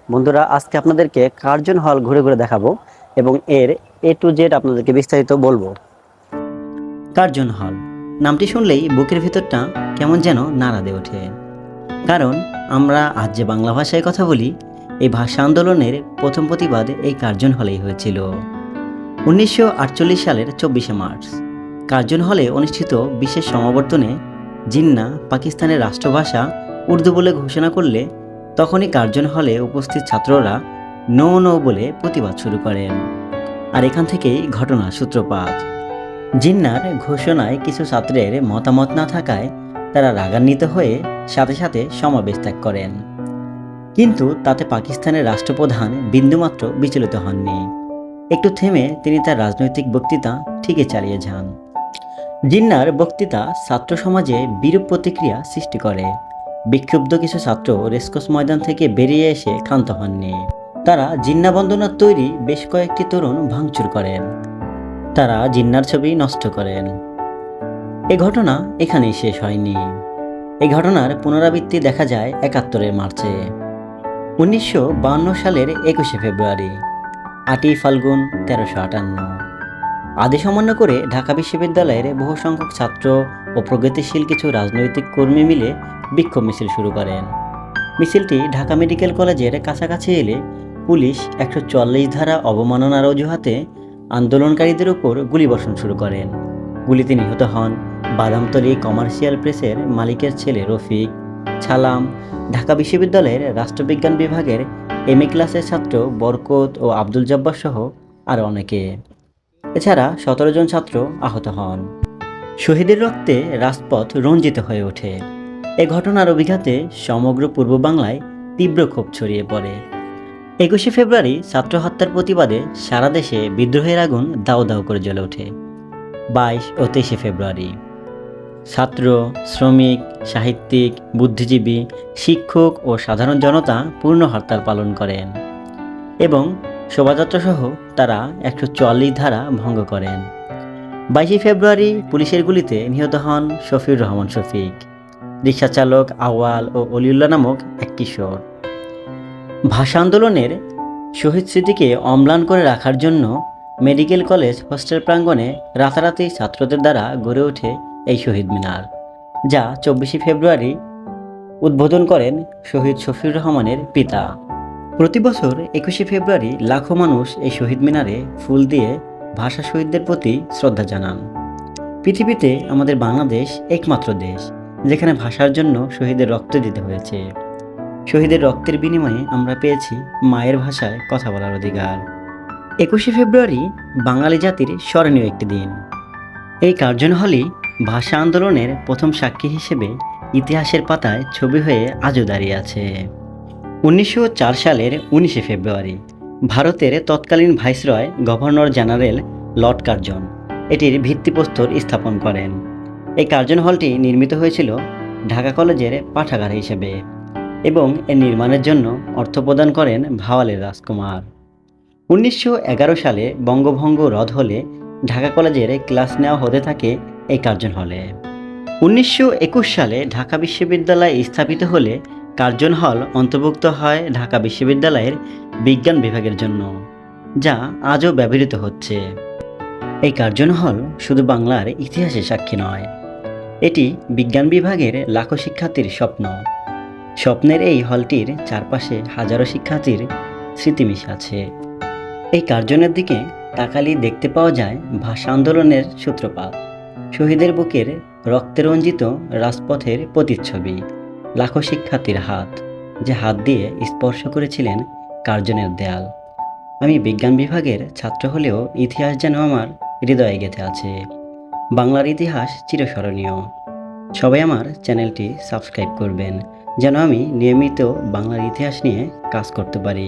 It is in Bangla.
বন্ধুরা, আজকে আপনাদেরকে কার্জন হল ঘুরে ঘুরে দেখাবো এবং এর A to Z আপনাদেরকে বিস্তারিত বলবো। কার্জন হল নামটি শুনলেই বুকের ভিতরটা কেমন যেন নাড়া দিয়ে ওঠে, কারণ আমরা আজ যে বাংলা ভাষায় কথা বলি, এই ভাষা আন্দোলনের প্রথম প্রতিবাদ এই কার্জন হলেই হয়েছিল 1948 সালের 24শে মার্চ। কার্জন হলে অনুষ্ঠিত বিশেষ সমাবর্তনে জিন্নাহ পাকিস্তানের রাষ্ট্রভাষা উর্দু বলে ঘোষণা করলে তখনই কার্জন হলে উপস্থিত ছাত্ররা নো নো বলে প্রতিবাদ শুরু করেন। আর এখান থেকেই ঘটনার সূত্রপাত। জিন্নাহর ঘোষণায় কিছু ছাত্রের মতামত না থাকায় তারা রাগান্বিত হয়ে সাথে সাথে সমাবেশ ত্যাগ করেন, কিন্তু তাতে পাকিস্তানের রাষ্ট্রপ্রধান বিন্দুমাত্র বিচলিত হননি। একটু থেমে তিনি তার রাজনৈতিক বক্তৃতা ঠিকই চালিয়ে যান। জিন্নাহর বক্তৃতা ছাত্র সমাজে বিরূপ প্রতিক্রিয়া সৃষ্টি করে। বিক্ষুব্ধ কিছু ছাত্র রেসকোর্স ময়দান থেকে বেরিয়ে এসে ক্ষান্ত হননি। তারা জিন্নাহ বন্দনার তৈরি বেশ কয়েকটি তোরণ ভাঙচুর করেন। তারা জিন্নাহর ছবি নষ্ট করেন। এ ঘটনা এখানেই শেষ হয়নি। এই ঘটনার পুনরাবৃত্তি দেখা যায় 71-এর মার্চে। 1952 সালের 21শে ফেব্রুয়ারি, 8ই ফাল্গুন 1358, আদেশ অমান্য করে ঢাকা বিশ্ববিদ্যালয়ের বহু সংখ্যক ছাত্র ও প্রগতিশীল কিছু রাজনৈতিক কর্মী মিলে বিক্ষোভ মিছিল শুরু করেন। মিছিলটি ঢাকা মেডিকেল কলেজের কাছাকাছি এলে পুলিশ 144 ধারা অবমাননার অজুহাতে আন্দোলনকারীদের উপর গুলিবর্ষণ শুরু করেন। গুলিতে নিহত হন বাদামতলী কমার্শিয়াল প্রেসের মালিকের ছেলে রফিক, ছালাম, ঢাকা বিশ্ববিদ্যালয়ের রাষ্ট্রবিজ্ঞান বিভাগের MA ক্লাসের ছাত্র বরকত ও আব্দুল জব্বার সহ আরও অনেকে। এছাড়া 17 জন ছাত্র আহত হন। শহীদের রক্তে রাজপথ রঞ্জিত হয়ে ওঠে। এ ঘটনার অভিঘাতে সমগ্র পূর্ব বাংলায় তীব্র ক্ষোভ ছড়িয়ে পড়ে। 21শে ফেব্রুয়ারি ছাত্র হত্যার প্রতিবাদে সারা দেশে বিদ্রোহের আগুন দাউ দাউ করে জ্বলে ওঠে। 22 ও 23শে ফেব্রুয়ারি ছাত্র, শ্রমিক, সাহিত্যিক, বুদ্ধিজীবী, শিক্ষক ও সাধারণ জনতা পূর্ণ হরতাল পালন করেন এবং শোভাযাত্রা সহ তারা 144 ধারা ভঙ্গ করেন। 22শে ফেব্রুয়ারি পুলিশের গুলিতে নিহত হন শফিউর রহমান শফিক, রিক্সা চালক আওয়াল ও অলিউল্লাহ নামক এক কিশোর। ভাষা আন্দোলনের শহীদ স্মৃতিকে অম্লান করে রাখার জন্য মেডিকেল কলেজ হোস্টেল প্রাঙ্গণে রাতারাতি ছাত্রদের দ্বারা গড়ে ওঠে এই শহীদ মিনার, যা 24শে ফেব্রুয়ারি উদ্বোধন করেন শহীদ শফিউর রহমানের পিতা। প্রতি বছর 21শে ফেব্রুয়ারি লাখো মানুষ এই শহীদ মিনারে ফুল দিয়ে ভাষা শহীদদের প্রতি শ্রদ্ধা জানান। পৃথিবীতে আমাদের বাংলাদেশ একমাত্র দেশ যেখানে ভাষার জন্য শহীদের রক্ত দিতে হয়েছে। শহীদের রক্তের বিনিময়ে আমরা পেয়েছি মায়ের ভাষায় কথা বলার অধিকার। 21শে ফেব্রুয়ারি বাঙালি জাতির স্মরণীয় একটি দিন। এই কার্জন হলই ভাষা আন্দোলনের প্রথম সাক্ষী হিসেবে ইতিহাসের পাতায় ছবি হয়ে আজও দাঁড়িয়ে আছে। 1904 সালের 19শে ফেব্রুয়ারি ভারতের তৎকালীন viceroy governor general Lord Curzon এটির ভিত্তিপ্রস্তর স্থাপন করেন। এই কার্জন হলটি নির্মিত হয়েছিল ঢাকা কলেজের পাঠাগার হিসেবে এবং এর নির্মাণের জন্য অর্থ প্রদান করেন ভাওয়ালের রাজকুমার। 1911 সালে বঙ্গভঙ্গ রদ হলে ঢাকা কলেজের ক্লাস নেওয়া হতে থাকে এই কার্জন হলে। 1921 সালে ঢাকা বিশ্ববিদ্যালয় স্থাপিত হলে কার্জন হল অন্তর্ভুক্ত হয় ঢাকা বিশ্ববিদ্যালয়ের বিজ্ঞান বিভাগের জন্য, যা আজও ব্যবহৃত হচ্ছে। এই কার্জন হল শুধু বাংলার ইতিহাসের সাক্ষী নয়, এটি বিজ্ঞান বিভাগের লাখো শিক্ষার্থীর স্বপ্ন। স্বপ্নের এই হলটির চারপাশে হাজারো শিক্ষার্থীর স্মৃতি মিশে আছে। এই কার্জনের দিকে তাকালেই দেখতে পাওয়া যায় ভাষা আন্দোলনের সূত্রপাত, শহীদের বুকের রক্তে রঞ্জিত রাজপথের প্রতিচ্ছবি, লাখো শিক্ষার্থীর হাত, যে হাত দিয়ে স্পর্শ করেছিলেন কার্জনের দেয়াল। আমি বিজ্ঞান বিভাগের ছাত্র হলেও ইতিহাস যেন আমার হৃদয়ে গেঁথে আছে। বাংলার ইতিহাস চিরস্মরণীয়। সবাই আমার চ্যানেলটি সাবস্ক্রাইব করবেন যেন আমি নিয়মিত বাংলার ইতিহাস নিয়ে কাজ করতে পারি।